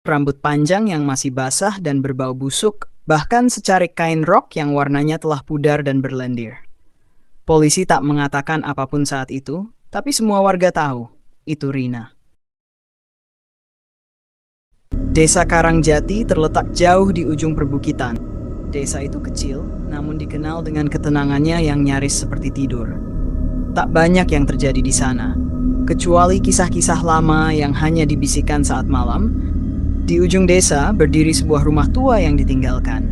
Rambut panjang yang masih basah dan berbau busuk, bahkan secarik kain rok yang warnanya telah pudar dan berlendir. Polisi tak mengatakan apapun saat itu, tapi semua warga tahu, itu Rina. Desa Karangjati terletak jauh di ujung perbukitan. Desa itu kecil, namun dikenal dengan ketenangannya yang nyaris seperti tidur. Tak banyak yang terjadi di sana, kecuali kisah-kisah lama yang hanya dibisikkan saat malam. Di ujung desa berdiri sebuah rumah tua yang ditinggalkan.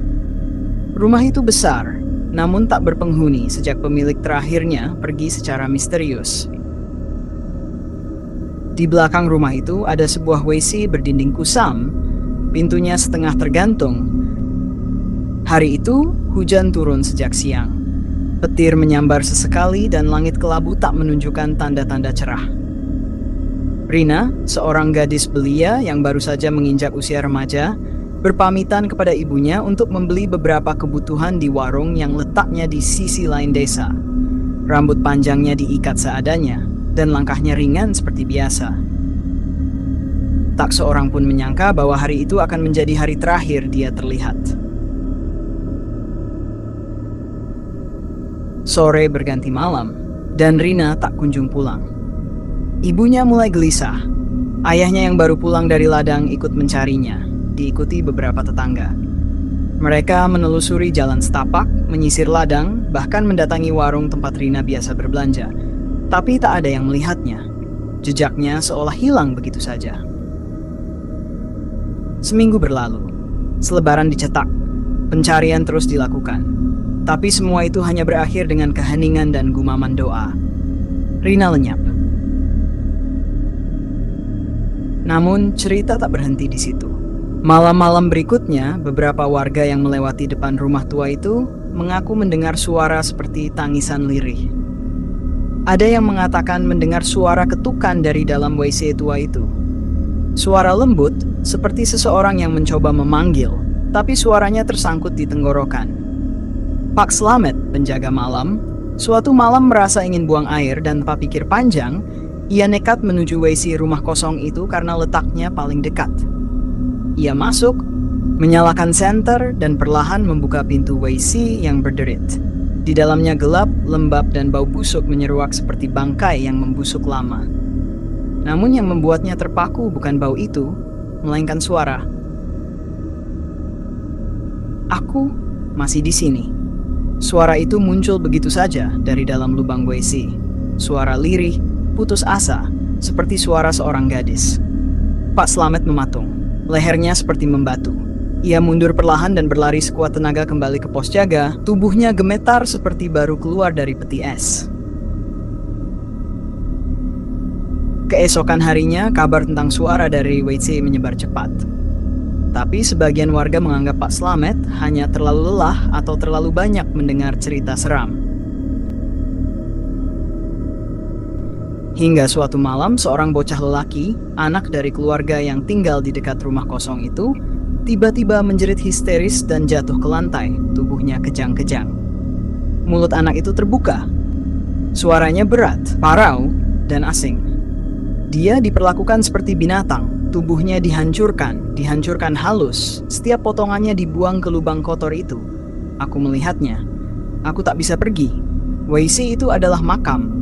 Rumah itu besar, namun tak berpenghuni sejak pemilik terakhirnya pergi secara misterius. Di belakang rumah itu ada sebuah WC berdinding kusam, pintunya setengah tergantung. Hari itu, hujan turun sejak siang. Petir menyambar sesekali dan langit kelabu tak menunjukkan tanda-tanda cerah. Rina, seorang gadis belia yang baru saja menginjak usia remaja, berpamitan kepada ibunya untuk membeli beberapa kebutuhan di warung yang letaknya di sisi lain desa. Rambut panjangnya diikat seadanya, dan langkahnya ringan seperti biasa. Tak seorang pun menyangka bahwa hari itu akan menjadi hari terakhir dia terlihat. Sore berganti malam, dan Rina tak kunjung pulang. Ibunya mulai gelisah. Ayahnya yang baru pulang dari ladang ikut mencarinya, diikuti beberapa tetangga. Mereka menelusuri jalan setapak, menyisir ladang, bahkan mendatangi warung tempat Rina biasa berbelanja. Tapi tak ada yang melihatnya. Jejaknya seolah hilang begitu saja. Seminggu berlalu. Selebaran dicetak. Pencarian terus dilakukan. Tapi semua itu hanya berakhir dengan keheningan dan gumaman doa. Rina lenyap. Namun cerita tak berhenti di situ. Malam-malam berikutnya, beberapa warga yang melewati depan rumah tua itu mengaku mendengar suara seperti tangisan lirih. Ada yang mengatakan mendengar suara ketukan dari dalam WC tua itu. Suara lembut, seperti seseorang yang mencoba memanggil, tapi suaranya tersangkut di tenggorokan. Pak Slamet, penjaga malam, suatu malam merasa ingin buang air dan tanpa pikir panjang, ia nekat menuju WC rumah kosong itu karena letaknya paling dekat. Ia masuk, menyalakan senter, dan perlahan membuka pintu WC yang berderit. Di dalamnya gelap, lembab, dan bau busuk menyeruak seperti bangkai yang membusuk lama. Namun yang membuatnya terpaku bukan bau itu, melainkan suara. Aku masih di sini. Suara itu muncul begitu saja dari dalam lubang WC. Suara lirih, putus asa, seperti suara seorang gadis. Pak Slamet mematung, lehernya seperti membatu. Ia mundur perlahan dan berlari sekuat tenaga kembali ke pos jaga, tubuhnya gemetar seperti baru keluar dari peti es. Keesokan harinya, kabar tentang suara dari WC menyebar cepat. Tapi sebagian warga menganggap Pak Slamet hanya terlalu lelah atau terlalu banyak mendengar cerita seram. Hingga suatu malam, seorang bocah lelaki, anak dari keluarga yang tinggal di dekat rumah kosong itu, tiba-tiba menjerit histeris dan jatuh ke lantai, tubuhnya kejang-kejang. Mulut anak itu terbuka. Suaranya berat, parau, dan asing. Dia diperlakukan seperti binatang, tubuhnya dihancurkan halus, setiap potongannya dibuang ke lubang kotor itu. Aku melihatnya. Aku tak bisa pergi. WC itu adalah makam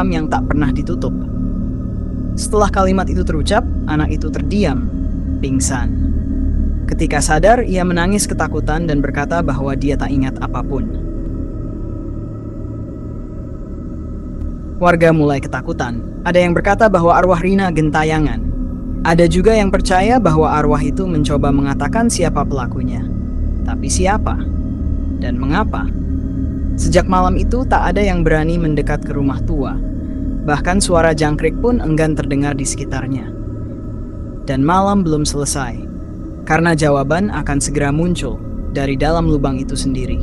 yang tak pernah ditutup. Setelah kalimat itu terucap, anak itu terdiam, pingsan. Ketika sadar, ia menangis ketakutan dan berkata bahwa dia tak ingat apapun. Warga mulai ketakutan. Ada yang berkata bahwa arwah Rina gentayangan. Ada juga yang percaya bahwa arwah itu mencoba mengatakan siapa pelakunya. Tapi siapa? Dan mengapa? Sejak malam itu tak ada yang berani mendekat ke rumah tua. Bahkan suara jangkrik pun enggan terdengar di sekitarnya. Dan malam belum selesai, karena jawaban akan segera muncul dari dalam lubang itu sendiri.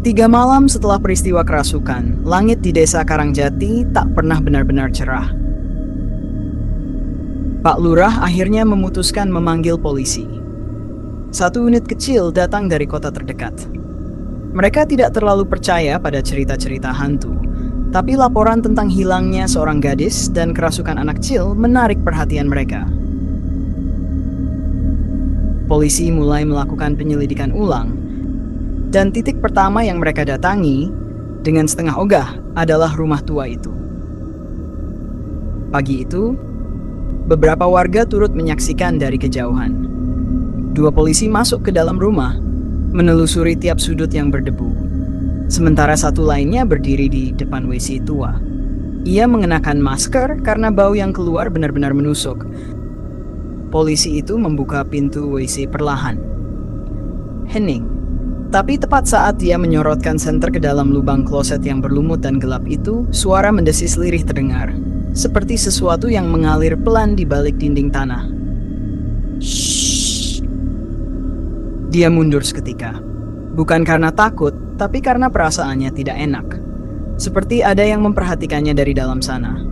3 malam setelah peristiwa kerasukan, langit di desa Karangjati tak pernah benar-benar cerah. Pak Lurah akhirnya memutuskan memanggil polisi. Satu unit kecil datang dari kota terdekat. Mereka tidak terlalu percaya pada cerita-cerita hantu, Tapi laporan tentang hilangnya seorang gadis dan kerasukan anak kecil menarik perhatian mereka. Polisi mulai melakukan penyelidikan ulang, dan titik pertama yang mereka datangi dengan setengah ogah adalah rumah tua itu. Pagi itu, beberapa warga turut menyaksikan dari kejauhan. Dua polisi masuk ke dalam rumah, menelusuri tiap sudut yang berdebu. Sementara satu lainnya berdiri di depan WC tua. Ia mengenakan masker karena bau yang keluar benar-benar menusuk. Polisi itu membuka pintu WC perlahan. Hening. Tapi tepat saat dia menyorotkan senter ke dalam lubang kloset yang berlumut dan gelap itu, suara mendesis lirih terdengar. Seperti sesuatu yang mengalir pelan di balik dinding tanah. Shh. Dia mundur seketika. Bukan karena takut, tapi karena perasaannya tidak enak. Seperti ada yang memperhatikannya dari dalam sana.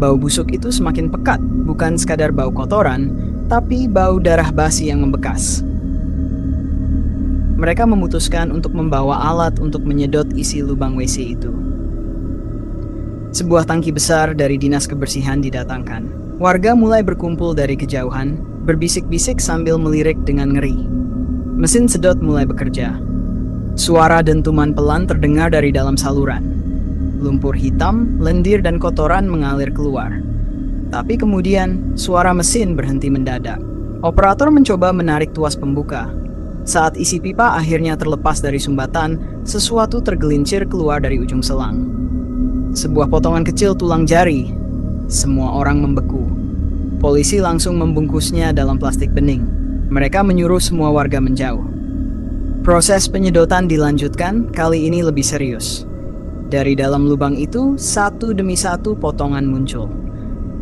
Bau busuk itu semakin pekat, bukan sekadar bau kotoran, tapi bau darah basi yang membekas. Mereka memutuskan untuk membawa alat untuk menyedot isi lubang WC itu. Sebuah tangki besar dari dinas kebersihan didatangkan. Warga mulai berkumpul dari kejauhan, berbisik-bisik sambil melirik dengan ngeri. Mesin sedot mulai bekerja. Suara dentuman pelan terdengar dari dalam saluran. Lumpur hitam, lendir dan kotoran mengalir keluar. Tapi kemudian, suara mesin berhenti mendadak. Operator mencoba menarik tuas pembuka. Saat isi pipa akhirnya terlepas dari sumbatan, sesuatu tergelincir keluar dari ujung selang. Sebuah potongan kecil tulang jari. Semua orang membeku. Polisi langsung membungkusnya dalam plastik bening. Mereka menyuruh semua warga menjauh. Proses penyedotan dilanjutkan, kali ini lebih serius. Dari dalam lubang itu, satu demi satu potongan muncul.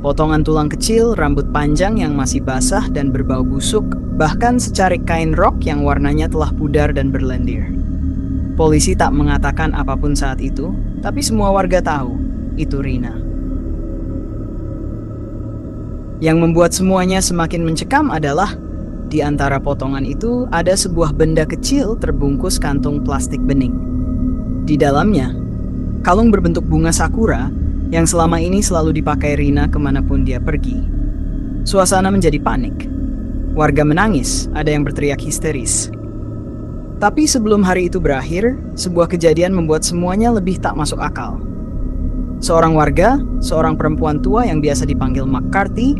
Potongan tulang kecil, rambut panjang yang masih basah dan berbau busuk, bahkan secarik kain rok yang warnanya telah pudar dan berlendir. Polisi tak mengatakan apapun saat itu, tapi semua warga tahu, itu Rina. Yang membuat semuanya semakin mencekam adalah di antara potongan itu ada sebuah benda kecil terbungkus kantung plastik bening. Di dalamnya, kalung berbentuk bunga sakura yang selama ini selalu dipakai Rina kemanapun dia pergi. Suasana menjadi panik. Warga menangis, ada yang berteriak histeris. Tapi sebelum hari itu berakhir, sebuah kejadian membuat semuanya lebih tak masuk akal. Seorang warga, seorang perempuan tua yang biasa dipanggil McCarthy,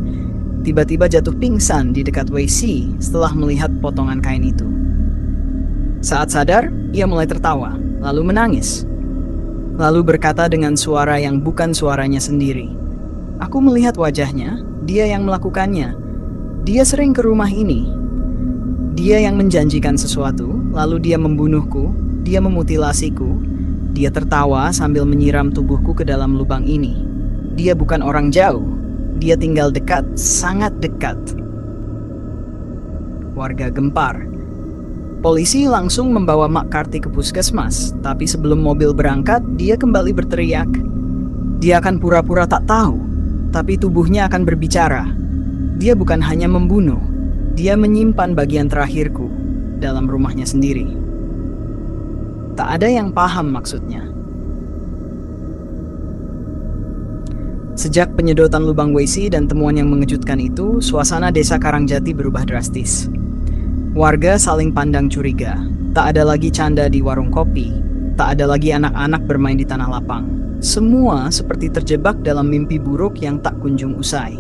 tiba-tiba jatuh pingsan di dekat WC setelah melihat potongan kain itu. Saat sadar, ia mulai tertawa, lalu menangis. Lalu berkata dengan suara yang bukan suaranya sendiri. Aku melihat wajahnya, dia yang melakukannya. Dia sering ke rumah ini. Dia yang menjanjikan sesuatu, lalu dia membunuhku, dia memutilasiku. Dia tertawa sambil menyiram tubuhku ke dalam lubang ini. Dia bukan orang jauh. Dia tinggal dekat, sangat dekat. Warga gempar. Polisi langsung membawa McCarthy ke puskesmas, tapi sebelum mobil berangkat, dia kembali berteriak. Dia akan pura-pura tak tahu, tapi tubuhnya akan berbicara. Dia bukan hanya membunuh, dia menyimpan bagian terakhirku dalam rumahnya sendiri. Tak ada yang paham maksudnya. Sejak penyedotan lubang WC dan temuan yang mengejutkan itu, suasana desa Karangjati berubah drastis. Warga saling pandang curiga. Tak ada lagi canda di warung kopi. Tak ada lagi anak-anak bermain di tanah lapang. Semua seperti terjebak dalam mimpi buruk yang tak kunjung usai.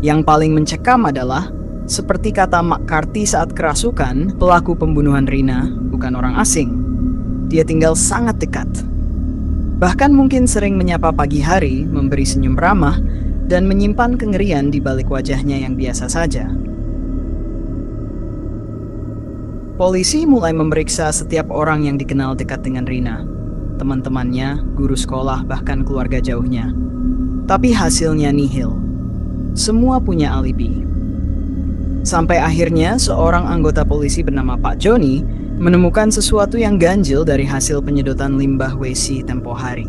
Yang paling mencekam adalah, seperti kata McCarthy saat kerasukan, pelaku pembunuhan Rina bukan orang asing. Dia tinggal sangat dekat. Bahkan mungkin sering menyapa pagi hari, memberi senyum ramah, dan menyimpan kengerian di balik wajahnya yang biasa saja. Polisi mulai memeriksa setiap orang yang dikenal dekat dengan Rina. Teman-temannya, guru sekolah, bahkan keluarga jauhnya. Tapi hasilnya nihil. Semua punya alibi. Sampai akhirnya seorang anggota polisi bernama Pak Joni menemukan sesuatu yang ganjil dari hasil penyedotan limbah WC tempo hari.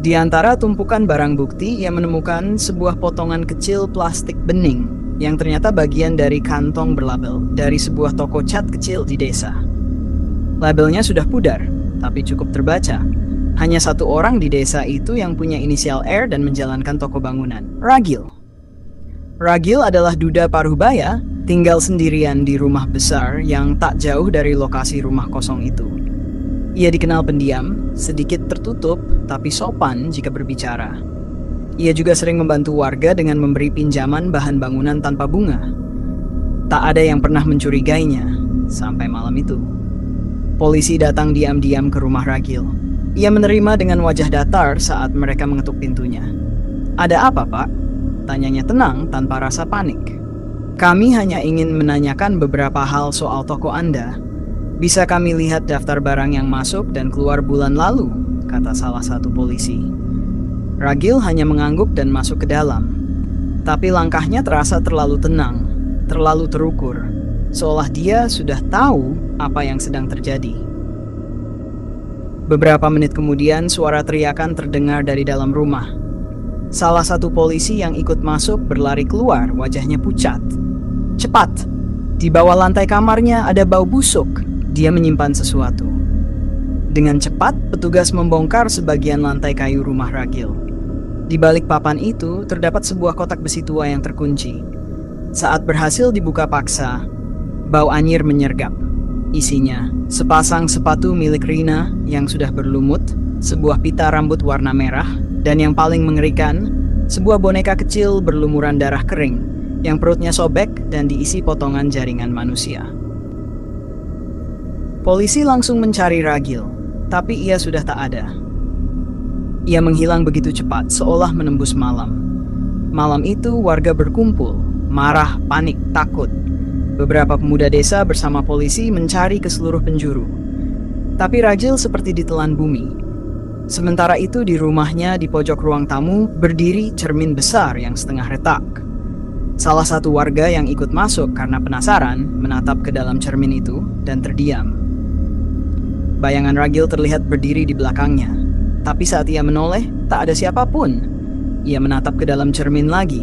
Di antara tumpukan barang bukti, ia menemukan sebuah potongan kecil plastik bening yang ternyata bagian dari kantong berlabel dari sebuah toko cat kecil di desa. Labelnya sudah pudar, tapi cukup terbaca. Hanya satu orang di desa itu yang punya inisial R dan menjalankan toko bangunan, Ragil. Ragil adalah duda Paruhbaya, tinggal sendirian di rumah besar yang tak jauh dari lokasi rumah kosong itu. Ia dikenal pendiam, sedikit tertutup, tapi sopan jika berbicara. Ia juga sering membantu warga dengan memberi pinjaman bahan bangunan tanpa bunga. Tak ada yang pernah mencurigainya, sampai malam itu. Polisi datang diam-diam ke rumah Ragil. Ia menerima dengan wajah datar saat mereka mengetuk pintunya. "Ada apa, Pak?" tanyanya tenang tanpa rasa panik. "Kami hanya ingin menanyakan beberapa hal soal toko Anda. Bisa kami lihat daftar barang yang masuk dan keluar bulan lalu?" kata salah satu polisi. Ragil hanya mengangguk dan masuk ke dalam. Tapi langkahnya terasa terlalu tenang, terlalu terukur, seolah dia sudah tahu apa yang sedang terjadi. Beberapa menit kemudian, suara teriakan terdengar dari dalam rumah. Salah satu polisi yang ikut masuk berlari keluar, wajahnya pucat. "Cepat! Di bawah lantai kamarnya ada bau busuk." Dia menyimpan sesuatu. Dengan cepat, petugas membongkar sebagian lantai kayu rumah Ragil. Di balik papan itu, terdapat sebuah kotak besi tua yang terkunci. Saat berhasil dibuka paksa, bau anyir menyergap. Isinya, sepasang sepatu milik Rina yang sudah berlumut, sebuah pita rambut warna merah, dan yang paling mengerikan, sebuah boneka kecil berlumuran darah kering, yang perutnya sobek dan diisi potongan jaringan manusia. Polisi langsung mencari Ragil, tapi ia sudah tak ada. Ia menghilang begitu cepat, seolah menembus malam. Malam itu warga berkumpul, marah, panik, takut. Beberapa pemuda desa bersama polisi mencari ke seluruh penjuru. Tapi Ragil seperti ditelan bumi. Sementara itu di rumahnya di pojok ruang tamu berdiri cermin besar yang setengah retak. Salah satu warga yang ikut masuk karena penasaran menatap ke dalam cermin itu dan terdiam. Bayangan Ragil terlihat berdiri di belakangnya. Tapi saat ia menoleh, tak ada siapapun. Ia menatap ke dalam cermin lagi.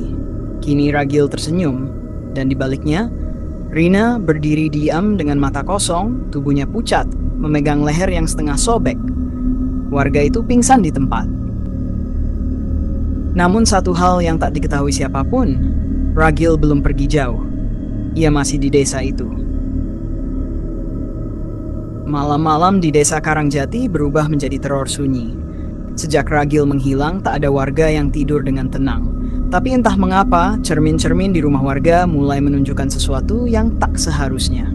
Kini Ragil tersenyum, dan di baliknya, Rina berdiri diam dengan mata kosong, tubuhnya pucat, memegang leher yang setengah sobek. Warga itu pingsan di tempat. Namun satu hal yang tak diketahui siapapun, Ragil belum pergi jauh. Ia masih di desa itu. Malam-malam di desa Karangjati berubah menjadi teror sunyi. Sejak Ragil menghilang, tak ada warga yang tidur dengan tenang. Tapi entah mengapa, cermin-cermin di rumah warga mulai menunjukkan sesuatu yang tak seharusnya.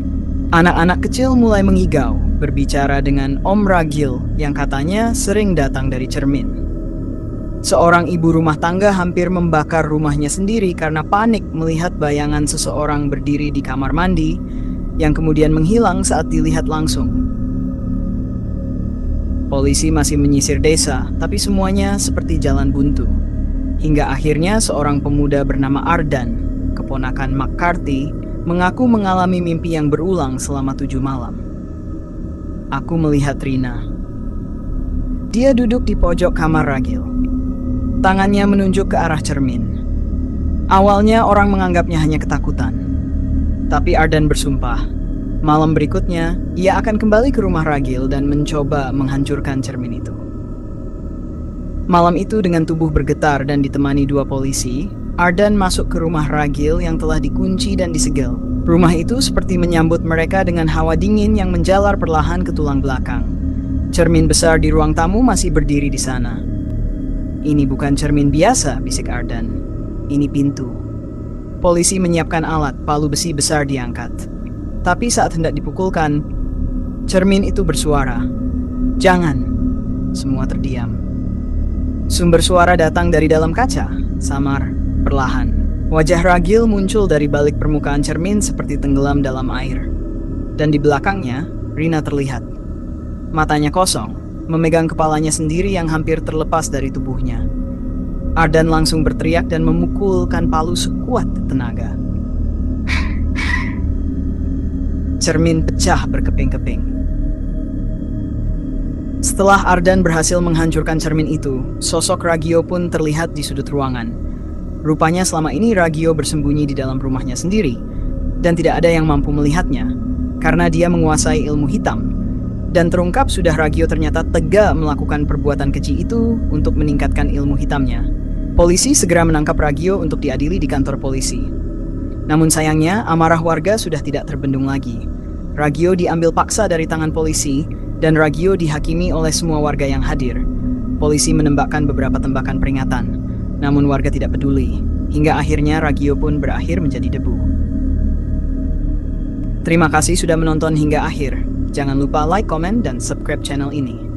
Anak-anak kecil mulai mengigau, berbicara dengan Om Ragil yang katanya sering datang dari cermin. Seorang ibu rumah tangga hampir membakar rumahnya sendiri karena panik melihat bayangan seseorang berdiri di kamar mandi yang kemudian menghilang saat dilihat langsung. Polisi masih menyisir desa, tapi semuanya seperti jalan buntu. Hingga akhirnya seorang pemuda bernama Ardan, keponakan McCarthy, mengaku mengalami mimpi yang berulang selama 7 malam. "Aku melihat Rina." Dia duduk di pojok kamar Ragil. Tangannya menunjuk ke arah cermin. Awalnya orang menganggapnya hanya ketakutan. Tapi Ardan bersumpah, malam berikutnya ia akan kembali ke rumah Ragil dan mencoba menghancurkan cermin itu. Malam itu dengan tubuh bergetar dan ditemani 2 polisi, Ardan masuk ke rumah Ragil yang telah dikunci dan disegel. Rumah itu seperti menyambut mereka dengan hawa dingin yang menjalar perlahan ke tulang belakang. Cermin besar di ruang tamu masih berdiri di sana. "Ini bukan cermin biasa," bisik Ardan. "Ini pintu." Polisi menyiapkan alat, palu besi besar diangkat. Tapi saat hendak dipukulkan, cermin itu bersuara. "Jangan!" Semua terdiam. Sumber suara datang dari dalam kaca, samar, perlahan. Wajah Ragil muncul dari balik permukaan cermin seperti tenggelam dalam air. Dan di belakangnya, Rina terlihat. Matanya kosong, memegang kepalanya sendiri yang hampir terlepas dari tubuhnya. Ardan langsung berteriak dan memukulkan palu sekuat tenaga. Cermin pecah berkeping-keping. Setelah Ardan berhasil menghancurkan cermin itu, sosok Ragio pun terlihat di sudut ruangan. Rupanya selama ini Ragio bersembunyi di dalam rumahnya sendiri, dan tidak ada yang mampu melihatnya, karena dia menguasai ilmu hitam. Dan terungkap sudah Ragio ternyata tega melakukan perbuatan keji itu untuk meningkatkan ilmu hitamnya. Polisi segera menangkap Ragio untuk diadili di kantor polisi. Namun sayangnya, amarah warga sudah tidak terbendung lagi. Ragio diambil paksa dari tangan polisi, dan Ragio dihakimi oleh semua warga yang hadir. Polisi menembakkan beberapa tembakan peringatan, namun warga tidak peduli, hingga akhirnya Ragio pun berakhir menjadi debu. Terima kasih sudah menonton hingga akhir. Jangan lupa like, komen, dan subscribe channel ini.